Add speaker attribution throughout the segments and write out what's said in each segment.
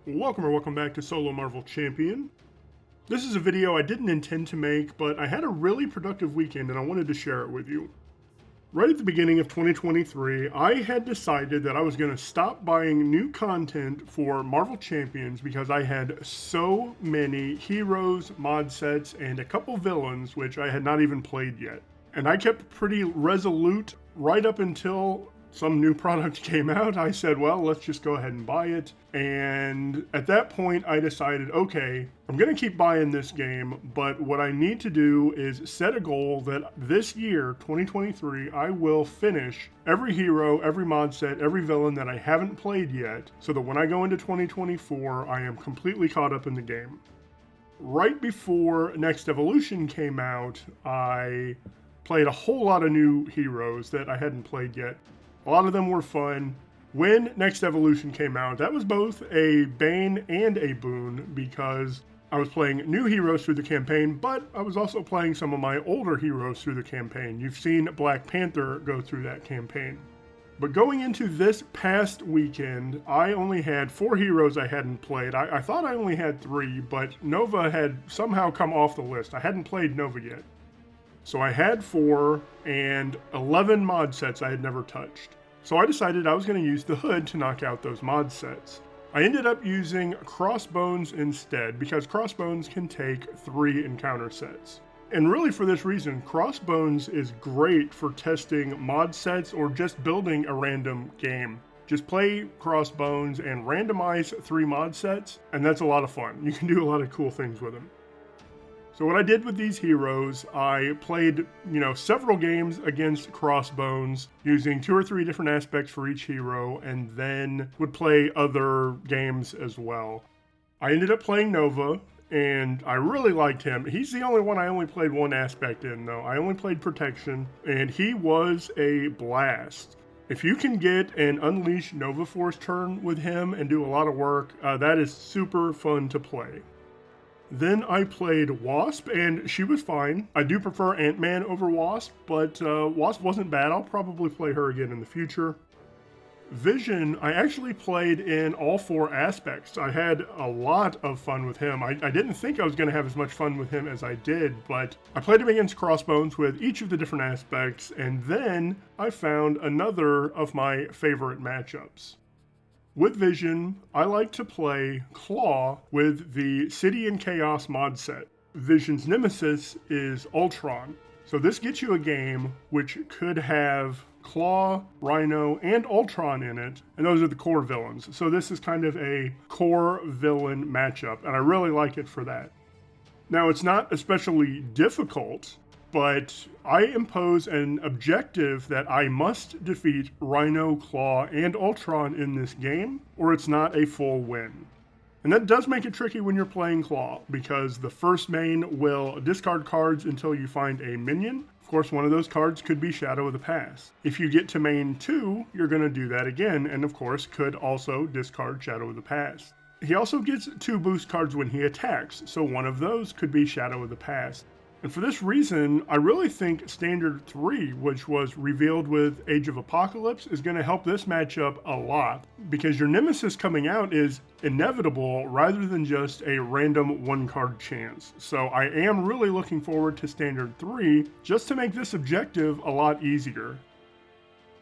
Speaker 1: Welcome back to Solo Marvel Champion. This is a video I didn't intend to make, but I had a really productive weekend and I wanted to share it with you. Right at the beginning of 2023, I had decided that I was going to stop buying new content for Marvel Champions because I had so many heroes, mod sets, and a couple villains which I had not even played yet. And I kept pretty resolute right up until some new product came out. I said, well, let's just go ahead and buy it. And at that point, I decided, okay, I'm going to keep buying this game, but what I need to do is set a goal that this year, 2023, I will finish every hero, every mod set, every villain that I haven't played yet, so that when I go into 2024, I am completely caught up in the game. Right before Next Evolution came out, I played a whole lot of new heroes that I hadn't played yet. A lot of them were fun. When Next Evolution came out, that was both a bane and a boon because I was playing new heroes through the campaign, but I was also playing some of my older heroes through the campaign. You've seen Black Panther go through that campaign. But going into this past weekend, I only had 4 heroes I hadn't played. I thought I only had 3, but Nova had somehow come off the list. I hadn't played Nova yet. So I had 4 and 11 mod sets I had never touched. So I decided I was going to use the hood to knock out those mod sets. I ended up using Crossbones instead because Crossbones can take 3 encounter sets. And really for this reason, Crossbones is great for testing mod sets or just building a random game. Just play Crossbones and randomize 3 mod sets, and that's a lot of fun. You can do a lot of cool things with them. So what I did with these heroes, I played, several games against Crossbones using 2 or 3 different aspects for each hero, and then would play other games as well. I ended up playing Nova, and I really liked him. He's the only one I only played one aspect in, though. I only played Protection, and he was a blast. If you can get an Unleash Nova Force turn with him and do a lot of work, that is super fun to play. Then I played Wasp, and she was fine. I do prefer Ant-Man over Wasp, but Wasp wasn't bad. I'll probably play her again in the future. Vision, I actually played in all 4 aspects. I had a lot of fun with him. I didn't think I was going to have as much fun with him as I did, but I played him against Crossbones with each of the different aspects, and then I found another of my favorite matchups. With Vision, I like to play Claw with the City and Chaos mod set. Vision's nemesis is Ultron. So this gets you a game which could have Claw, Rhino, and Ultron in it, and those are the core villains. So this is kind of a core villain matchup, and I really like it for that. Now, it's not especially difficult, but I impose an objective that I must defeat Rhino, Claw, and Ultron in this game, or it's not a full win. And that does make it tricky when you're playing Claw, because the first main will discard cards until you find a minion. Of course, one of those cards could be Shadow of the Past. If you get to main 2, you're going to do that again, and of course could also discard Shadow of the Past. He also gets 2 boost cards when he attacks, so one of those could be Shadow of the Past. And for this reason, I really think Standard 3, which was revealed with Age of Apocalypse, is going to help this matchup a lot, because your nemesis coming out is inevitable rather than just a random 1-card chance. So I am really looking forward to Standard 3 just to make this objective a lot easier.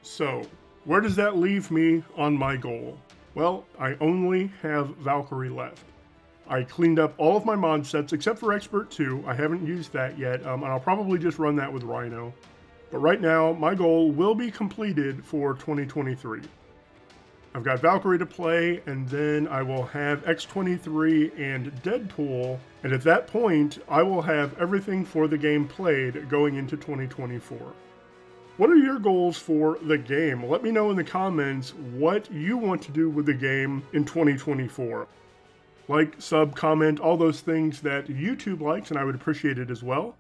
Speaker 1: So, where does that leave me on my goal? Well, I only have Valkyrie left. I cleaned up all of my mod sets except for Expert 2. I haven't used that yet, and I'll probably just run that with Rhino. But right now, my goal will be completed for 2023. I've got Valkyrie to play, and then I will have X-23 and Deadpool, and at that point, I will have everything for the game played going into 2024. What are your goals for the game? Let me know in the comments what you want to do with the game in 2024. Like, sub, comment, all those things that YouTube likes, and I would appreciate it as well.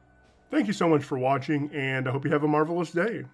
Speaker 1: Thank you so much for watching, and I hope you have a marvelous day.